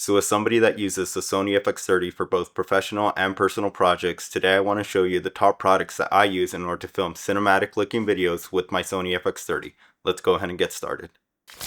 So as somebody that uses the Sony FX30 for both professional and personal projects, today I want to show you the top products that I use in order to film cinematic looking videos with my Sony FX30. Let's go ahead and get started.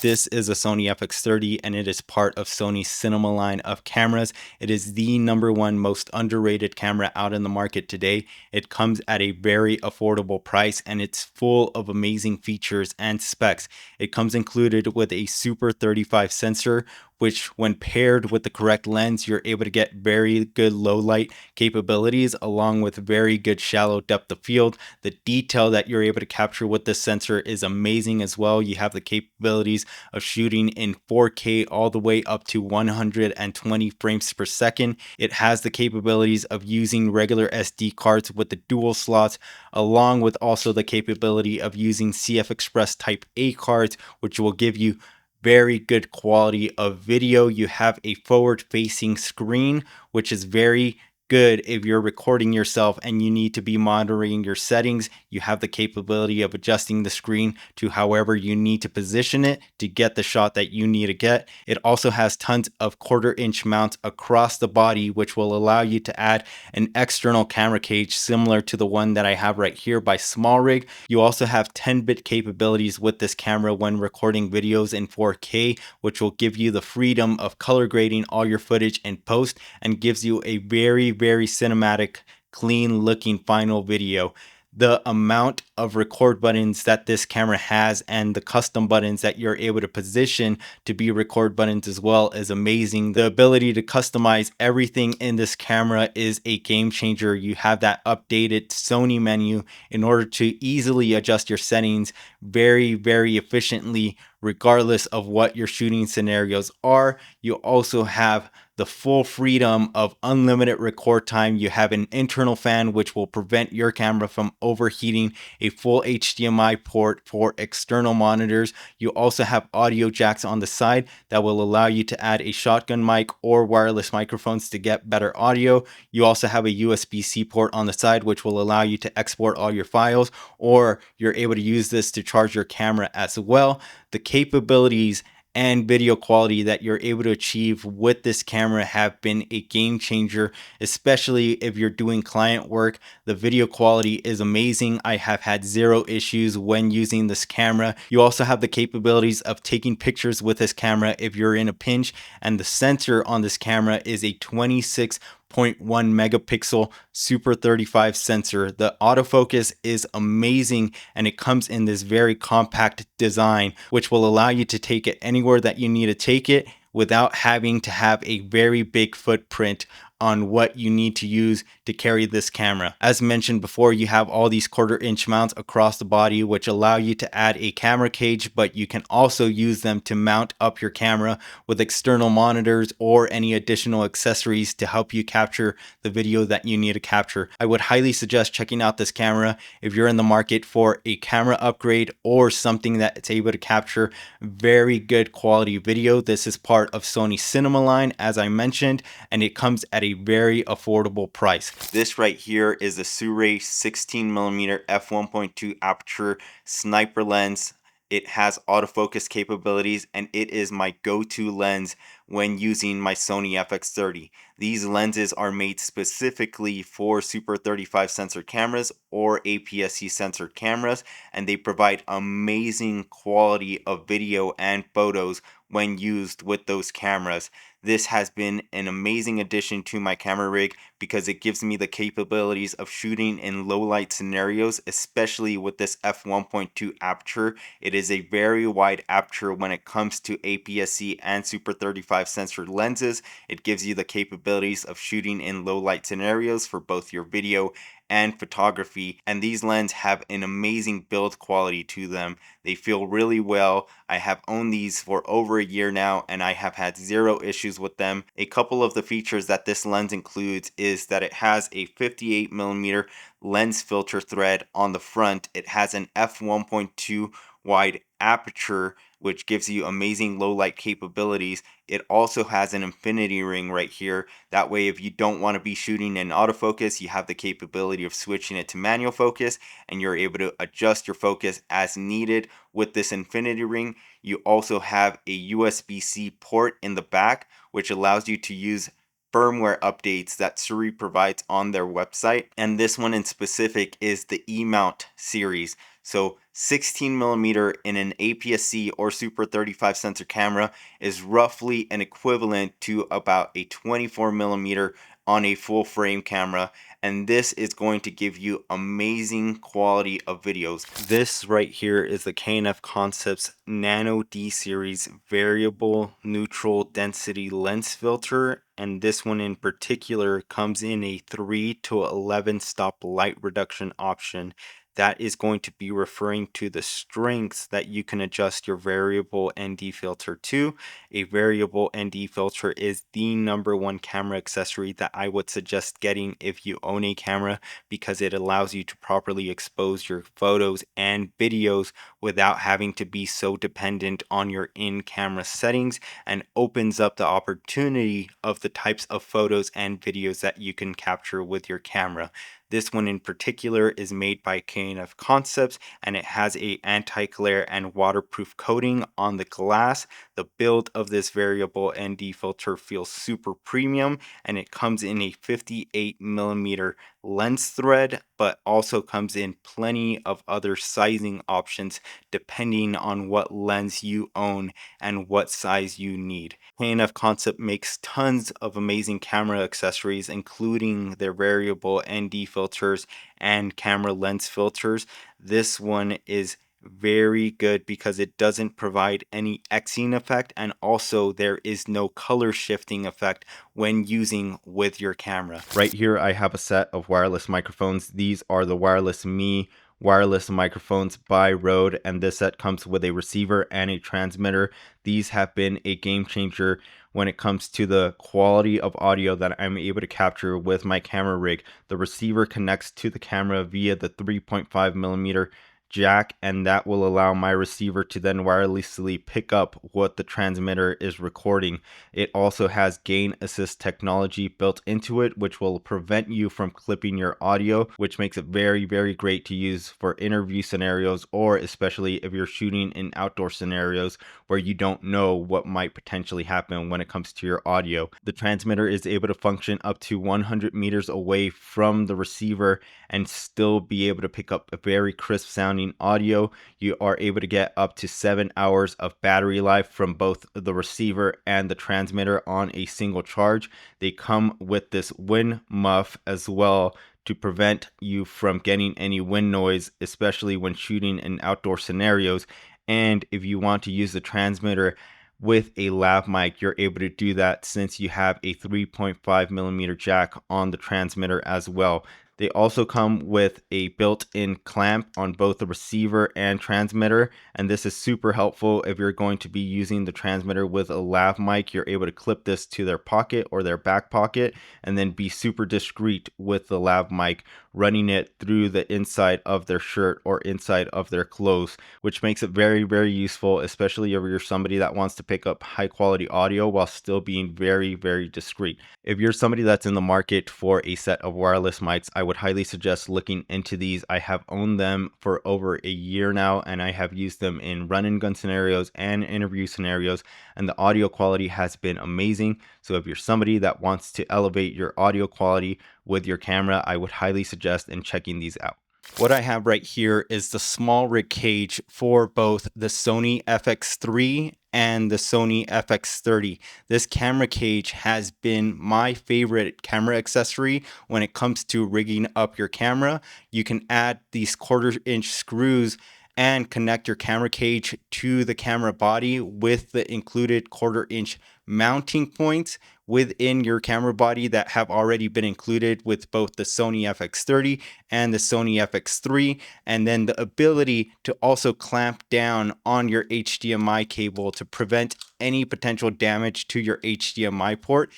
This is a Sony FX30 and it is part of Sony's cinema line of cameras. It is the #1 most underrated camera out in the market today. It comes at a very affordable price and it's full of amazing features and specs. It comes included with a Super 35 sensor, which when paired with the correct lens, you're able to get very good low light capabilities along with very good shallow depth of field. The detail that you're able to capture with this sensor is amazing as well. You have the capabilities of shooting in 4K all the way up to 120 frames per second. It has the capabilities of using regular SD cards with the dual slots, along with also the capability of using CF Express Type A cards, which will give you very good quality of video. You have a forward facing screen, which is very good if you're recording yourself and you need to be monitoring your settings. You have the capability of adjusting the screen to however you need to position it to get the shot that you need to get. It also has tons of 1/4-inch mounts across the body, which will allow you to add an external camera cage similar to the one that I have right here by SmallRig. You also have 10-bit capabilities with this camera when recording videos in 4K, which will give you the freedom of color grading all your footage in post and gives you a very cinematic, clean looking final video. The amount of record buttons that this camera has and the custom buttons that you're able to position to be record buttons as well is amazing. The ability to customize everything in this camera is a game changer. You have that updated Sony menu in order to easily adjust your settings very efficiently regardless of what your shooting scenarios are. You also have the full freedom of unlimited record time. You have an internal fan which will prevent your camera from overheating, a full HDMI port for external monitors. You also have audio jacks on the side that will allow you to add a shotgun mic or wireless microphones to get better audio. You also have a USB-C port on the side which will allow you to export all your files, or you're able to use this to charge your camera as well. The capabilities and video quality that you're able to achieve with this camera have been a game changer, especially if you're doing client work. The video quality is amazing. I have had 0 issues when using this camera. You also have the capabilities of taking pictures with this camera if you're in a pinch, and the sensor on this camera is a 26.1 megapixel Super 35 sensor. The autofocus is amazing and it comes in this very compact design, which will allow you to take it anywhere that you need to take it without having to have a very big footprint on what you need to use to carry this camera. As mentioned before, you have all these 1/4-inch mounts across the body which allow you to add a camera cage, but you can also use them to mount up your camera with external monitors or any additional accessories to help you capture the video that you need to capture. I would highly suggest checking out this camera if you're in the market for a camera upgrade or something that's able to capture very good quality video. This is part of Sony's cinema line, as I mentioned, and it comes at a very affordable price. This right here is a Shure 16mm f1.2 aperture sniper lens. It has autofocus capabilities and it is my go-to lens when using my Sony FX30. These lenses are made specifically for Super 35 sensor cameras or APS-C sensor cameras, and they provide amazing quality of video and photos when used with those cameras. This has been an amazing addition to my camera rig because it gives me the capabilities of shooting in low light scenarios, especially with this f1.2 aperture. It is a very wide aperture when it comes to APS-C and Super 35 sensor lenses. It gives you the capabilities of shooting in low light scenarios for both your video and photography, and these lenses have an amazing build quality to them. They feel really well. I have owned these for over a year now and I have had 0 issues with them. A couple of the features that this lens includes is that it has a 58mm lens filter thread on the front. It has an f1.2 wide aperture which gives you amazing low light capabilities. It also has an infinity ring right here. That way if you don't want to be shooting in autofocus, you have the capability of switching it to manual focus and you're able to adjust your focus as needed with this infinity ring. You also have a USB-C port in the back which allows you to use firmware updates that Suri provides on their website. And this one in specific is the E-mount series. So 16 millimeter in an APS-C or Super 35 sensor camera is roughly an equivalent to about a 24 millimeter on a full frame camera, and this is going to give you amazing quality of videos. This right here is the K&F Concepts Nano D series variable neutral density lens filter, and this one in particular comes in a 3 to 11 stop light reduction option. That is going to be referring to the strengths that you can adjust your variable ND filter to. A variable ND filter is the #1 camera accessory that I would suggest getting if you own a camera, because it allows you to properly expose your photos and videos without having to be so dependent on your in-camera settings, and opens up the opportunity of the types of photos and videos that you can capture with your camera. This one in particular is made by K&F Concepts, and it has a anti-glare and waterproof coating on the glass. The build of this variable ND filter feels super premium, and it comes in a 58 millimeter lens thread, but also comes in plenty of other sizing options depending on what lens you own and what size you need. K&F Concept makes tons of amazing camera accessories, including their variable ND filters and camera lens filters. This one is very good because it doesn't provide any Xing effect, and also there is no color shifting effect when using with your camera. Right here I have a set of wireless microphones. These are the Wireless Me wireless microphones by Rode, and this set comes with a receiver and a transmitter. These have been a game changer when it comes to the quality of audio that I'm able to capture with my camera rig. The receiver connects to the camera via the 3.5 millimeter jack, and that will allow my receiver to then wirelessly pick up what the transmitter is recording. It also has gain assist technology built into it, which will prevent you from clipping your audio, which makes it very, very great to use for interview scenarios, or especially if you're shooting in outdoor scenarios where you don't know what might potentially happen when it comes to your audio. The transmitter is able to function up to 100 meters away from the receiver and still be able to pick up a very crisp sounding audio. You are able to get up to 7 hours of battery life from both the receiver and the transmitter on a single charge. They come with this wind muff as well to prevent you from getting any wind noise, especially when shooting in outdoor scenarios. And if you want to use the transmitter with a lav mic, you're able to do that since you have a 3.5 millimeter jack on the transmitter as well. They also come with a built-in clamp on both the receiver and transmitter, and this is super helpful if you're going to be using the transmitter with a lav mic. You're able to clip this to their pocket or their back pocket and then be super discreet with the lav mic, running it through the inside of their shirt or inside of their clothes, which makes it very, very useful, especially if you're somebody that wants to pick up high quality audio while still being very, very discreet. If you're somebody that's in the market for a set of wireless mics, I would highly suggest looking into these. I have owned them for over a year now, and I have used them in run and gun scenarios and interview scenarios, and the audio quality has been amazing. So if you're somebody that wants to elevate your audio quality with your camera, I would highly suggest in checking these out. What I have right here is the SmallRig cage for both the Sony FX3 and the Sony FX30. This camera cage has been my favorite camera accessory when it comes to rigging up your camera. You can add these 1/4-inch screws and connect your camera cage to the camera body with the included 1/4-inch mounting points within your camera body that have already been included with both the Sony FX30 and the Sony FX3, and then the ability to also clamp down on your HDMI cable to prevent any potential damage to your HDMI port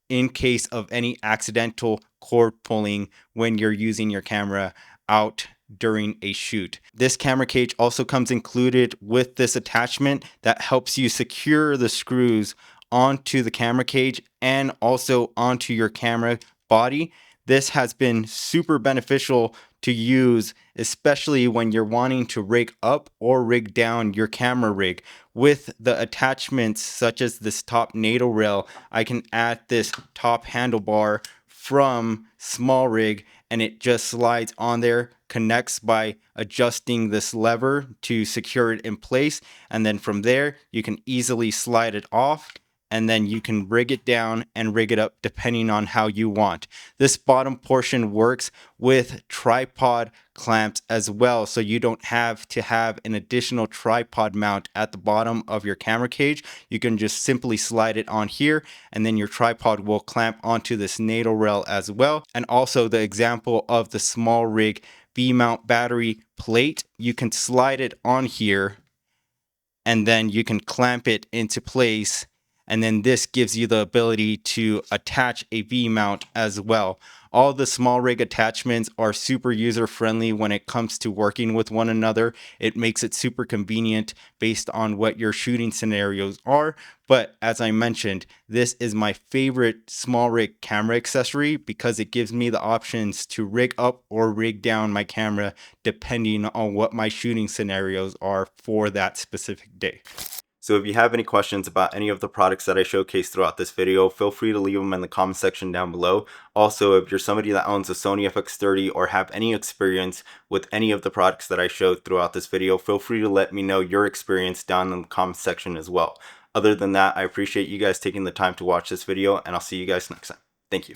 in case of any accidental cord pulling when you're using your camera out during a shoot. This camera cage also comes included with this attachment that helps you secure the screws onto the camera cage and also onto your camera body. This has been super beneficial to use, especially when you're wanting to rig up or rig down your camera rig. With the attachments such as this top NATO rail, I can add this top handlebar from SmallRig, and it just slides on there, connects by adjusting this lever to secure it in place, and then from there you can easily slide it off, and then you can rig it down and rig it up depending on how you want. This bottom portion works with tripod clamps as well, so you don't have to have an additional tripod mount at the bottom of your camera cage. You can just simply slide it on here, and then your tripod will clamp onto this NATO rail as well. And also the example of the SmallRig V-mount battery plate, you can slide it on here and then you can clamp it into place, and then this gives you the ability to attach a V-mount as well. All the SmallRig attachments are super user friendly when it comes to working with one another. It makes it super convenient based on what your shooting scenarios are. But as I mentioned, this is my favorite SmallRig camera accessory because it gives me the options to rig up or rig down my camera depending on what my shooting scenarios are for that specific day. So if you have any questions about any of the products that I showcased throughout this video, feel free to leave them in the comment section down below. Also, if you're somebody that owns a Sony FX30 or have any experience with any of the products that I showed throughout this video, feel free to let me know your experience down in the comment section as well. Other than that, I appreciate you guys taking the time to watch this video, and I'll see you guys next time. Thank you.